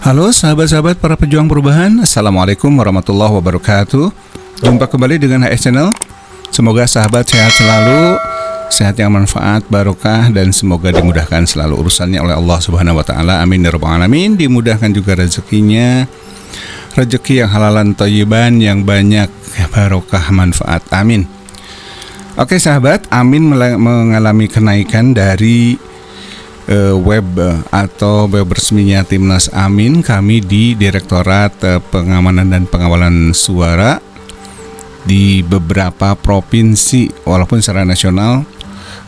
Halo sahabat-sahabat para pejuang perubahan, Assalamualaikum warahmatullahi wabarakatuh. Jumpa kembali dengan HS Channel. Semoga sahabat sehat selalu, sehat yang manfaat, barokah, dan semoga dimudahkan selalu urusannya oleh Allah Subhanahu wa Ta'ala. Amin ya rabbal alamin. Dimudahkan juga rezekinya, rezeki yang halalan thayyiban, yang banyak barokah manfaat. Amin. Oke sahabat, Amin mengalami kenaikan dari web atau web resminya Timnas Amin. Kami di Direktorat Pengamanan dan Pengawalan Suara di beberapa provinsi, walaupun secara nasional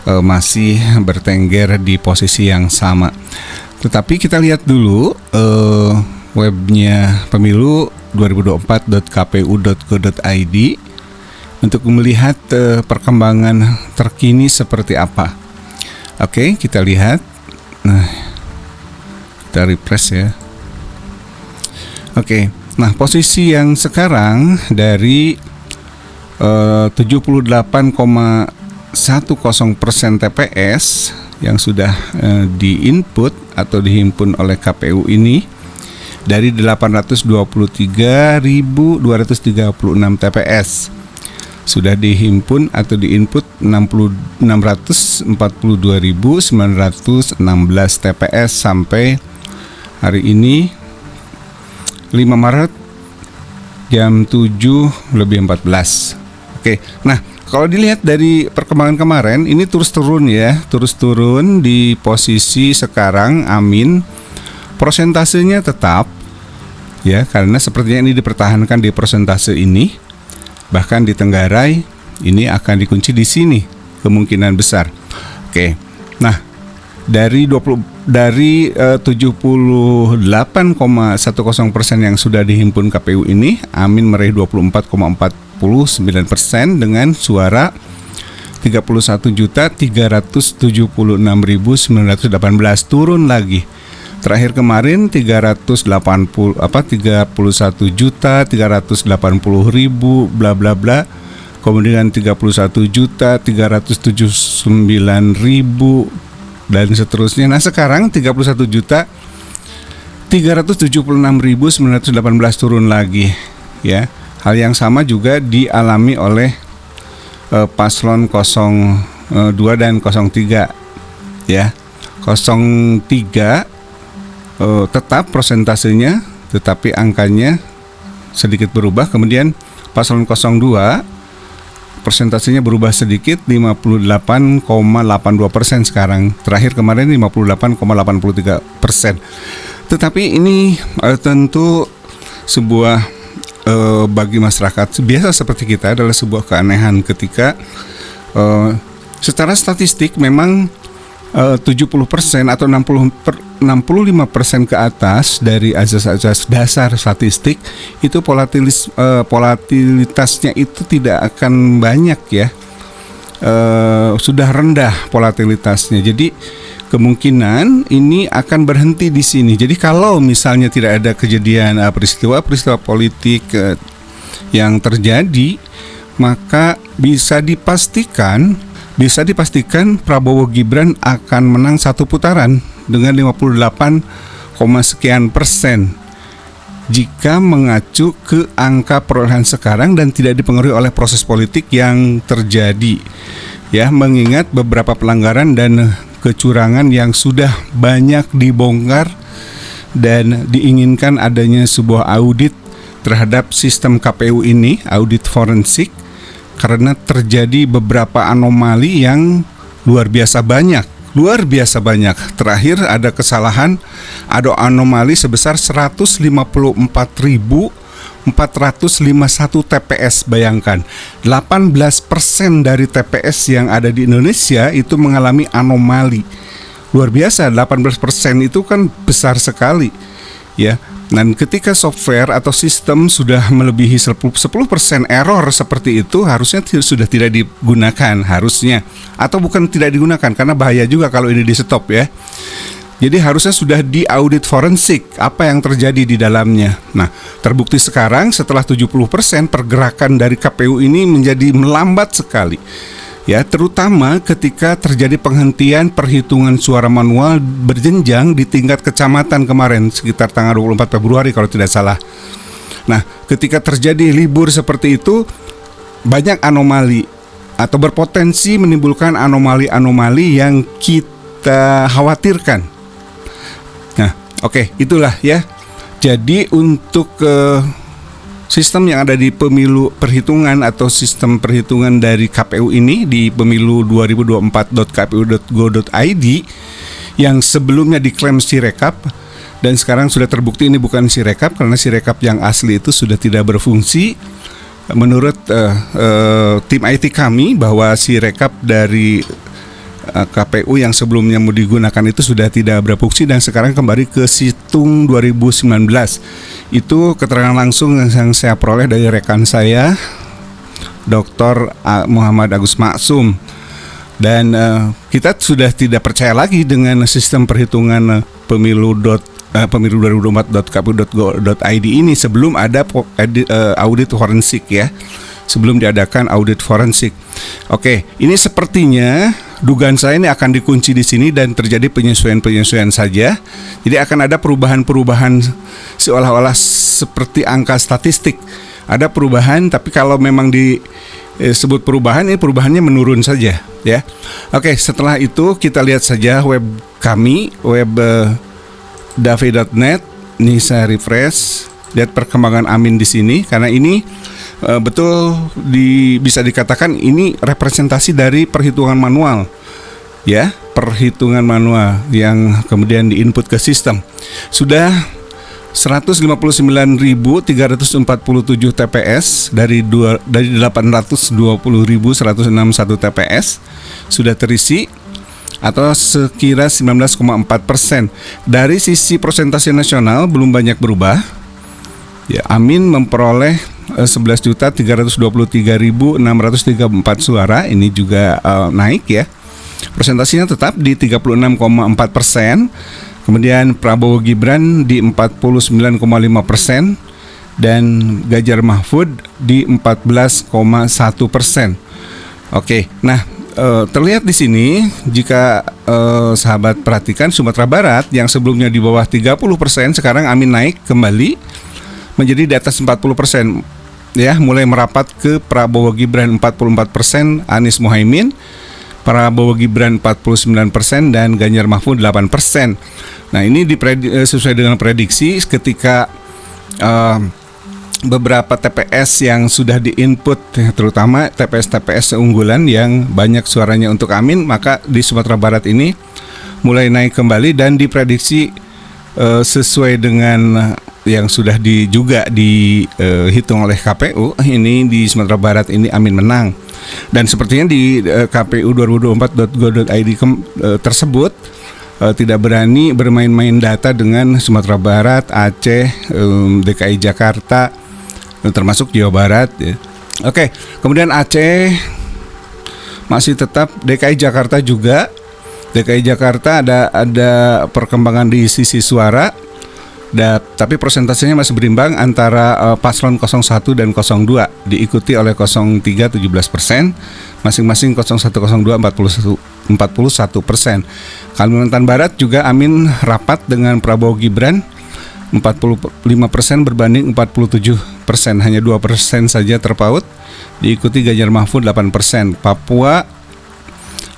masih bertengger di posisi yang sama. Tetapi kita lihat dulu webnya pemilu 2024.kpu.go.id untuk melihat perkembangan terkini seperti apa. Oke, kita lihat. Nah, kita refresh ya. Oke, nah posisi yang sekarang dari 78,10% TPS yang sudah diinput atau dihimpun oleh KPU ini dari 823.236 TPS. Sudah dihimpun atau diinput 642.916 TPS sampai hari ini 5 Maret jam 7:14. Oke, nah kalau dilihat dari perkembangan kemarin ini terus turun di posisi sekarang Amin. Persentasenya tetap ya, karena sepertinya ini dipertahankan di persentase ini. Bahkan di Tenggarai ini akan dikunci di sini kemungkinan besar. Oke. Nah, dari 78,10% yang sudah dihimpun KPU ini, Amin meraih 24,49% dengan suara 31.376.918, turun lagi. Terakhir kemarin 31.380.000 bla bla bla. Kemudian 31.379.000 dan seterusnya. Nah, sekarang 31.376.918 turun lagi ya. Hal yang sama juga dialami oleh paslon 02 dan 03 ya. 03 tetap persentasenya, tetapi angkanya sedikit berubah. Kemudian paslon 02 persentasenya berubah sedikit, 58,82% sekarang. Terakhir kemarin 58,83%. Tetapi ini tentu sebuah bagi masyarakat biasa seperti kita adalah sebuah keanehan ketika secara statistik memang 70% atau 65% ke atas dari azas-azas dasar statistik itu volatilitasnya itu tidak akan banyak ya, sudah rendah volatilitasnya. Jadi kemungkinan ini akan berhenti di sini. Jadi kalau misalnya tidak ada kejadian peristiwa politik yang terjadi, maka bisa dipastikan Prabowo Gibran akan menang satu putaran dengan 58, sekian persen jika mengacu ke angka perolehan sekarang dan tidak dipengaruhi oleh proses politik yang terjadi ya, mengingat beberapa pelanggaran dan kecurangan yang sudah banyak dibongkar dan diinginkan adanya sebuah audit terhadap sistem KPU ini, audit forensik, karena terjadi beberapa anomali yang luar biasa banyak. Terakhir ada kesalahan, ada anomali sebesar 154.451 TPS. Bayangkan, 18% dari TPS yang ada di Indonesia itu mengalami anomali. Luar biasa, 18% itu kan besar sekali ya. Dan ketika software atau sistem sudah melebihi 10% error seperti itu, harusnya sudah tidak digunakan, harusnya. Atau bukan tidak digunakan, karena bahaya juga kalau ini di stop ya. Jadi harusnya sudah diaudit forensik apa yang terjadi di dalamnya. Nah, terbukti sekarang setelah 70% pergerakan dari KPU ini menjadi melambat sekali. ya, terutama ketika terjadi penghentian perhitungan suara manual berjenjang di tingkat kecamatan kemarin sekitar tanggal 24 Februari kalau tidak salah. Nah, ketika terjadi libur seperti itu, banyak anomali atau berpotensi menimbulkan anomali-anomali yang kita khawatirkan. Nah, oke, itulah ya. Jadi untuk sistem yang ada di pemilu perhitungan atau sistem perhitungan dari KPU ini di pemilu 2024.kpu.go.id yang sebelumnya diklaim Sirekap dan sekarang sudah terbukti ini bukan Sirekap karena Sirekap yang asli itu sudah tidak berfungsi. Menurut tim IT kami bahwa Sirekap dari KPU yang sebelumnya mau digunakan itu sudah tidak berfungsi dan sekarang kembali ke Situng 2019. Itu keterangan langsung yang saya peroleh dari rekan saya, Dr. Muhammad Agus Maksum. Dan kita sudah tidak percaya lagi dengan sistem perhitungan pemilu 2024.kpu.go.id ini sebelum ada audit forensik ya. Sebelum diadakan audit forensik. Oke, ini sepertinya dugaan saya ini akan dikunci di sini dan terjadi penyesuaian-penyesuaian saja. Jadi akan ada perubahan-perubahan seolah-olah seperti angka statistik. Ada perubahan, tapi kalau memang disebut perubahan, ini perubahannya menurun saja, ya. Oke, setelah itu kita lihat saja web kami, web davi.net. Ini saya refresh, lihat perkembangan Amin di sini karena ini betul bisa dikatakan ini representasi dari perhitungan manual, ya, perhitungan manual yang kemudian diinput ke sistem. Sudah 159.347 TPS dari 820.161 TPS sudah terisi atau sekira 19,4%. Dari sisi persentase nasional belum banyak berubah. Ya, Amin memperoleh 11.323.634 suara. Ini juga naik ya. Persentasenya tetap di 36,4%. Kemudian Prabowo Gibran di 49,5% dan Ganjar Mahfud di 14,1%. Oke, nah terlihat di sini jika sahabat perhatikan Sumatera Barat yang sebelumnya di bawah 30% sekarang Amin naik kembali menjadi di atas 40%. Ya, mulai merapat ke Prabowo Gibran 44%, Anies Muhaimin, Prabowo Gibran 49% dan Ganjar Mahfud 8%. Nah, ini sesuai dengan prediksi ketika beberapa TPS yang sudah diinput, terutama TPS-TPS unggulan yang banyak suaranya untuk Amin, maka di Sumatera Barat ini mulai naik kembali dan diprediksi sesuai dengan yang sudah juga dihitung oleh KPU, ini di Sumatera Barat ini Amin menang. Dan sepertinya di KPU 2024.go.id tersebut tidak berani bermain-main data dengan Sumatera Barat, Aceh, DKI Jakarta, termasuk Jawa Barat ya. Oke, kemudian Aceh masih tetap, DKI Jakarta juga. DKI Jakarta ada perkembangan di sisi suara. Tapi persentasenya masih berimbang antara paslon 01 dan 02, diikuti oleh 03 17%, masing-masing 01 02 41%. Kalimantan Barat juga Amin rapat dengan Prabowo Gibran 45% berbanding 47%, hanya 2% saja terpaut, diikuti Ganjar Mahfud 8%. Papua,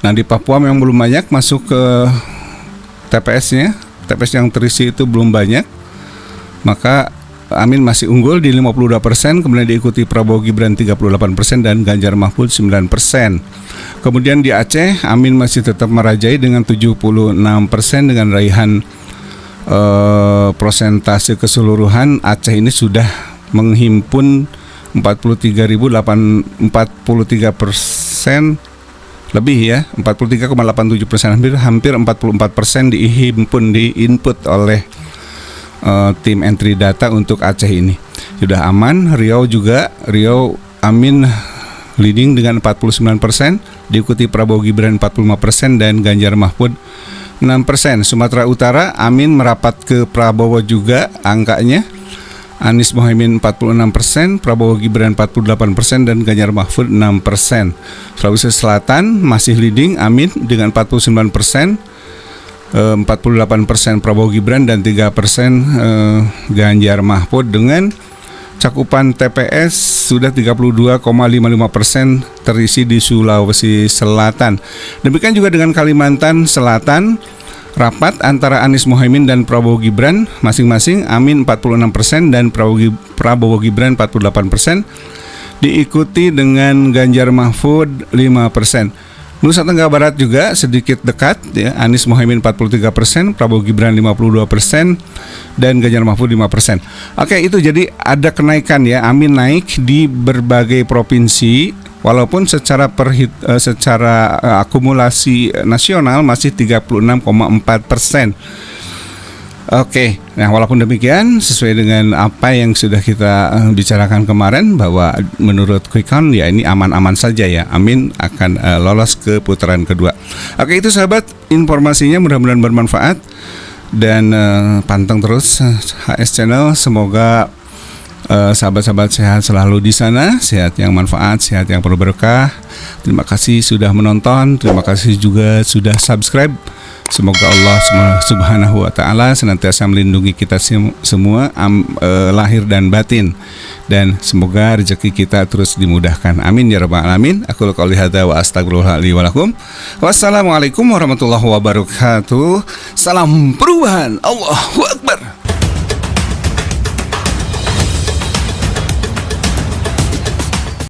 nah di Papua memang belum banyak masuk ke TPS-nya, TPS yang terisi itu belum banyak. Maka Amin masih unggul di 52%, kemudian diikuti Prabowo Gibran 38% dan Ganjar Mahfud 9%. Kemudian di Aceh, Amin masih tetap merajai dengan 76% dengan raihan persentase keseluruhan. Aceh ini sudah menghimpun 43% lebih ya, 43,87%, hampir 44% dihimpun, diinput oleh tim entry data untuk Aceh ini. Sudah aman. Riau juga, Riau Amin leading dengan 49%, diikuti Prabowo Gibran 45% dan Ganjar Mahfud 6%. Sumatera Utara, Amin merapat ke Prabowo juga angkanya. Anies Mohaimin 46%, Prabowo Gibran 48%, dan Ganjar Mahfud 6%. Sulawesi Selatan masih leading Amin dengan 49%, 48% Prabowo Gibran, dan 3% Ganjar Mahfud. Dengan cakupan TPS sudah 32,55% terisi di Sulawesi Selatan. Demikian juga dengan Kalimantan Selatan, rapat antara Anies Mohaimin dan Prabowo Gibran masing-masing Amin 46% dan Prabowo Gibran 48%, diikuti dengan Ganjar Mahfud 5%. Nusa Tenggara Barat juga sedikit dekat ya, Anies Mohaimin 43%, Prabowo Gibran 52%, dan Ganjar Mahfud 5%. Oke, itu jadi ada kenaikan ya, Amin naik di berbagai provinsi. Walaupun secara akumulasi nasional masih 36,4%. Oke, nah walaupun demikian sesuai dengan apa yang sudah kita bicarakan kemarin bahwa menurut Quick Count ya ini aman-aman saja ya, Amin akan lolos ke putaran kedua. Oke, itu sahabat informasinya, mudah-mudahan bermanfaat dan panteng terus HS Channel. Semoga sahabat-sahabat sehat selalu di sana, sehat yang manfaat, sehat yang penuh berkah. Terima kasih sudah menonton, terima kasih juga sudah subscribe. Semoga Allah Subhanahu wa Ta'ala senantiasa melindungi kita semua, lahir dan batin, dan semoga rezeki kita terus dimudahkan. Amin ya rabbal alamin. Aku qouli hadza wa astagfirullah li wa lakum. Wassalamualaikum warahmatullahi wabarakatuh. Salam perubahan. Allahu akbar.